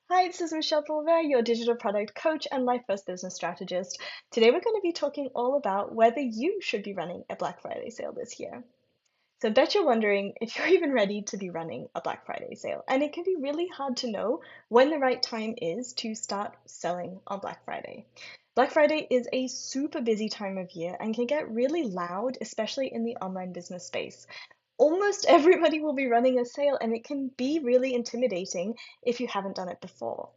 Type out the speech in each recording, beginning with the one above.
Hi, this is Michelle Pulver, your digital product coach and life first business strategist. Today, we're going to be talking all about whether you should be running a Black Friday sale this year. So, I bet you're wondering if you're even ready to be running a Black Friday sale. And it can be really hard to know when the right time is to start selling on Black Friday. Black Friday is a super busy time of year and can get really loud, especially in the online business space. Almost everybody will be running a sale, and it can be really intimidating if you haven't done it before.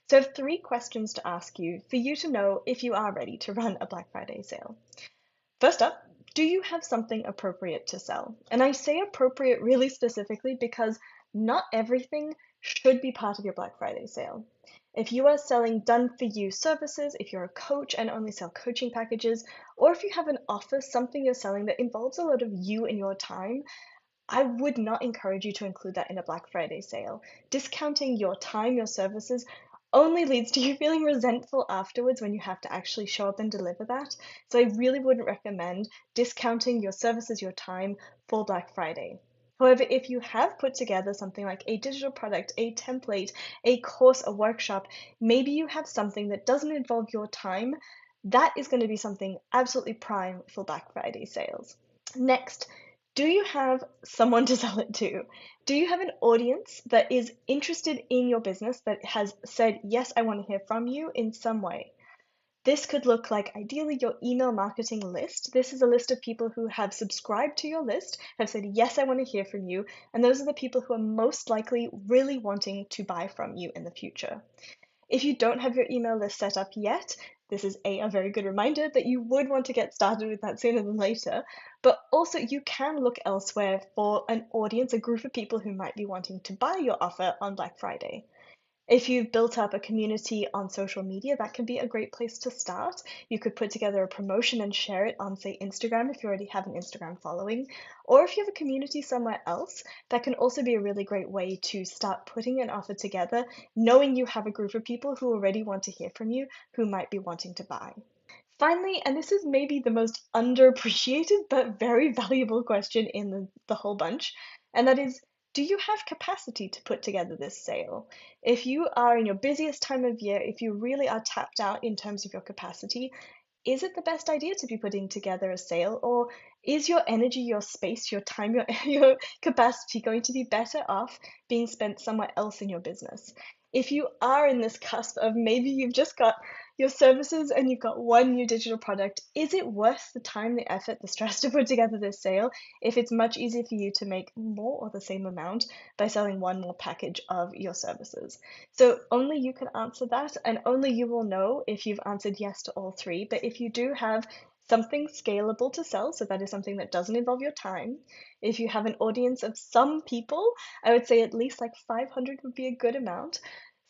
So I have three questions to ask you for you to know if you are ready to run a Black Friday sale. First up, do you have something appropriate to sell? And I say appropriate really specifically because not everything should be part of your Black Friday sale. If you are selling done for you services, if you're a coach and only sell coaching packages, or if you have an offer, something you're selling that involves a lot of you and your time, I would not encourage you to include that in a Black Friday sale. Discounting your time, your services, only leads to you feeling resentful afterwards when you have to actually show up and deliver that. So I really wouldn't recommend discounting your services, your time for Black Friday. However, if you have put together something like a digital product, a template, a course, a workshop, maybe you have something that doesn't involve your time, that is going to be something absolutely prime for Black Friday sales. Next, do you have someone to sell it to? Do you have an audience that is interested in your business that has said, yes, I want to hear from you in some way? This could look like ideally your email marketing list. This is a list of people who have subscribed to your list, have said, yes, I want to hear from you. And those are the people who are most likely really wanting to buy from you in the future. If you don't have your email list set up yet, this is a very good reminder that you would want to get started with that sooner than later. But also, you can look elsewhere for an audience, a group of people who might be wanting to buy your offer on Black Friday. If you've built up a community on social media, that can be a great place to start. You could put together a promotion and share it on, say, Instagram if you already have an Instagram following. Or if you have a community somewhere else, that can also be a really great way to start putting an offer together, knowing you have a group of people who already want to hear from you, who might be wanting to buy. Finally, and this is maybe the most underappreciated but very valuable question in the whole bunch, and that is, do you have capacity to put together this sale? If you are in your busiest time of year, if you really are tapped out in terms of your capacity, is it the best idea to be putting together a sale, or is your energy, your space, your time, your capacity going to be better off being spent somewhere else in your business? If you are in this cusp of maybe you've just got your services and you've got one new digital product, is it worth the time, the effort, the stress to put together this sale if it's much easier for you to make more or the same amount by selling one more package of your services? So only you can answer that, and only you will know if you've answered yes to all three. But if you do have something scalable to sell, so that is something that doesn't involve your time, if you have an audience of some people, I would say at least like 500 would be a good amount,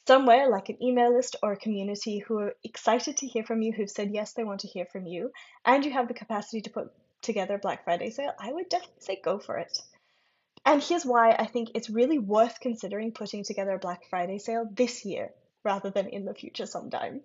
somewhere like an email list or a community who are excited to hear from you, who've said yes, they want to hear from you, and you have the capacity to put together a Black Friday sale, I would definitely say go for it. And here's why I think it's really worth considering putting together a Black Friday sale this year rather than in the future sometime.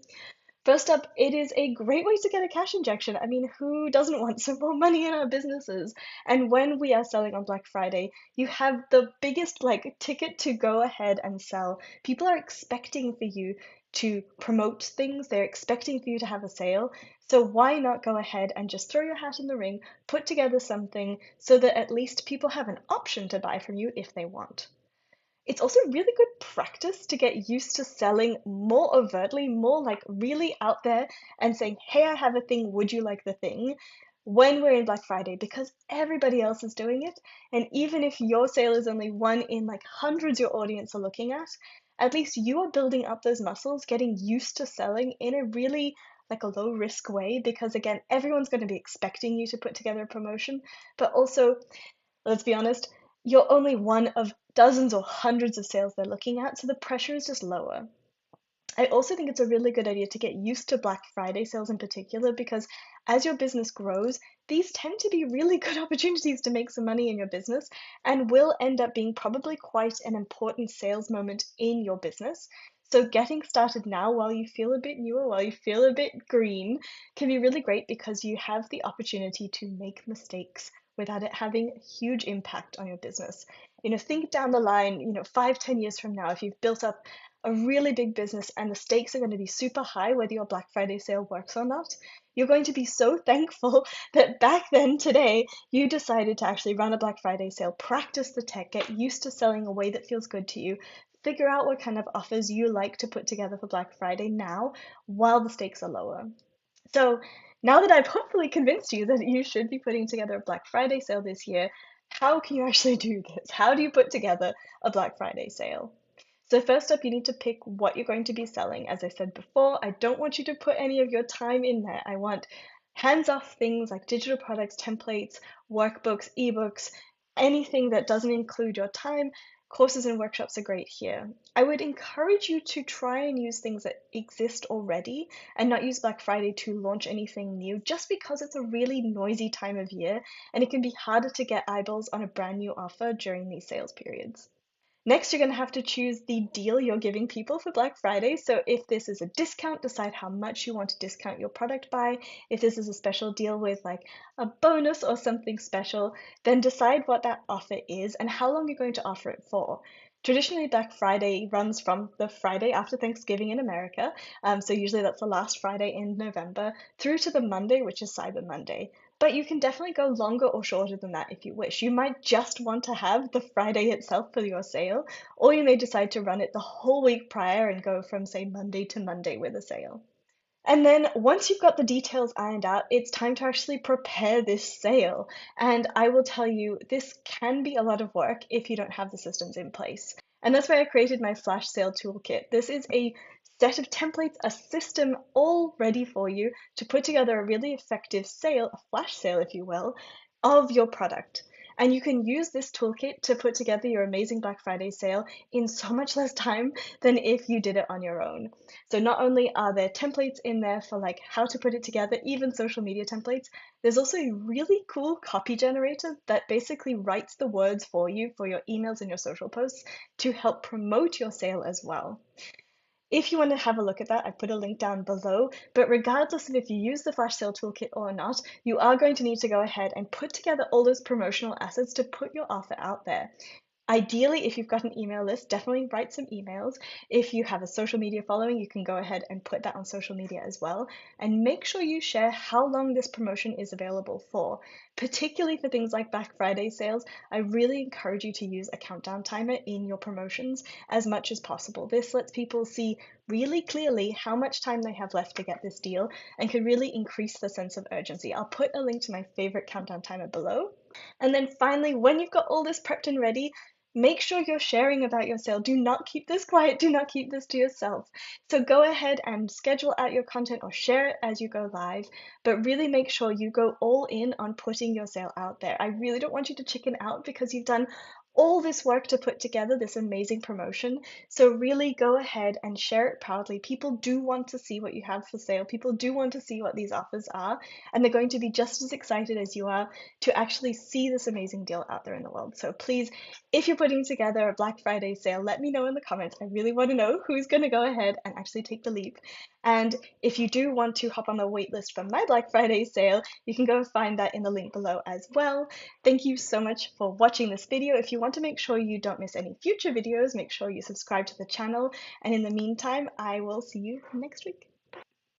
First up, it is a great way to get a cash injection. I mean, who doesn't want some more money in our businesses? And when we are selling on Black Friday, you have the biggest like ticket to go ahead and sell. People are expecting for you to promote things. They're expecting for you to have a sale. So why not go ahead and just throw your hat in the ring, put together something so that at least people have an option to buy from you if they want. It's also really good practice to get used to selling more overtly, more like really out there and saying, hey, I have a thing, would you like the thing? When we're in Black Friday, because everybody else is doing it. And even if your sale is only one in like hundreds your audience are looking at least you are building up those muscles, getting used to selling in a really like a low risk way, because again, everyone's going to be expecting you to put together a promotion, but also, let's be honest, you're only one of dozens or hundreds of sales they're looking at, so the pressure is just lower. I also think it's a really good idea to get used to Black Friday sales in particular, because as your business grows, these tend to be really good opportunities to make some money in your business and will end up being probably quite an important sales moment in your business. So getting started now while you feel a bit newer, while you feel a bit green, can be really great because you have the opportunity to make mistakes without it having a huge impact on your business. Think down the line, 5, 10 years from now, if you've built up a really big business and the stakes are going to be super high whether your Black Friday sale works or not, you're going to be so thankful that back then today you decided to actually run a Black Friday sale, practice the tech, get used to selling a way that feels good to you, figure out what kind of offers you like to put together for Black Friday now while the stakes are lower. So now that I've hopefully convinced you that you should be putting together a Black Friday sale this year, how can you actually do this? How do you put together a Black Friday sale? So first up, you need to pick what you're going to be selling. As I said before, I don't want you to put any of your time in there. I want hands-off things like digital products, templates, workbooks, ebooks, anything that doesn't include your time. Courses and workshops are great here. I would encourage you to try and use things that exist already and not use Black Friday to launch anything new just because it's a really noisy time of year and it can be harder to get eyeballs on a brand new offer during these sales periods. Next, you're going to have to choose the deal you're giving people for Black Friday. So if this is a discount, decide how much you want to discount your product by. If this is a special deal with like a bonus or something special, then decide what that offer is and how long you're going to offer it for. Traditionally, Black Friday runs from the Friday after Thanksgiving in America, so usually that's the last Friday in November, through to the Monday, which is Cyber Monday. But you can definitely go longer or shorter than that if you wish. You might just want to have the Friday itself for your sale, or you may decide to run it the whole week prior and go from, say, Monday to Monday with a sale. And then once you've got the details ironed out, it's time to actually prepare this sale. And I will tell you, this can be a lot of work if you don't have the systems in place. And that's why I created my flash sale toolkit. This is a set of templates, a system all ready for you to put together a really effective sale, a flash sale, if you will, of your product. And you can use this toolkit to put together your amazing Black Friday sale in so much less time than if you did it on your own. So not only are there templates in there for like how to put it together, even social media templates, there's also a really cool copy generator that basically writes the words for you for your emails and your social posts to help promote your sale as well. If you want to have a look at that, I put a link down below, but regardless of if you use the Flash Sale Toolkit or not, you are going to need to go ahead and put together all those promotional assets to put your offer out there. Ideally, if you've got an email list, definitely write some emails. If you have a social media following, you can go ahead and put that on social media as well. And make sure you share how long this promotion is available for. Particularly for things like Black Friday sales, I really encourage you to use a countdown timer in your promotions as much as possible. This lets people see really clearly how much time they have left to get this deal and can really increase the sense of urgency. I'll put a link to my favorite countdown timer below. And then finally, when you've got all this prepped and ready, make sure you're sharing about your sale. Do not keep this quiet. Do not keep this to yourself. So go ahead and schedule out your content or share it as you go live, but really make sure you go all in on putting your sale out there. I really don't want you to chicken out because you've done all this work to put together this amazing promotion. So really go ahead and share it proudly. People do want to see what you have for sale. People do want to see what these offers are, and they're going to be just as excited as you are to actually see this amazing deal out there in the world. So please, if you're putting together a Black Friday sale, let me know in the comments. I really want to know who's going to go ahead and actually take the leap. And if you do want to hop on the waitlist for my Black Friday sale, you can go find that in the link below as well. Thank you so much for watching this video. If you want to make sure you don't miss any future videos, make sure you subscribe to the channel. And in the meantime, I will see you next week.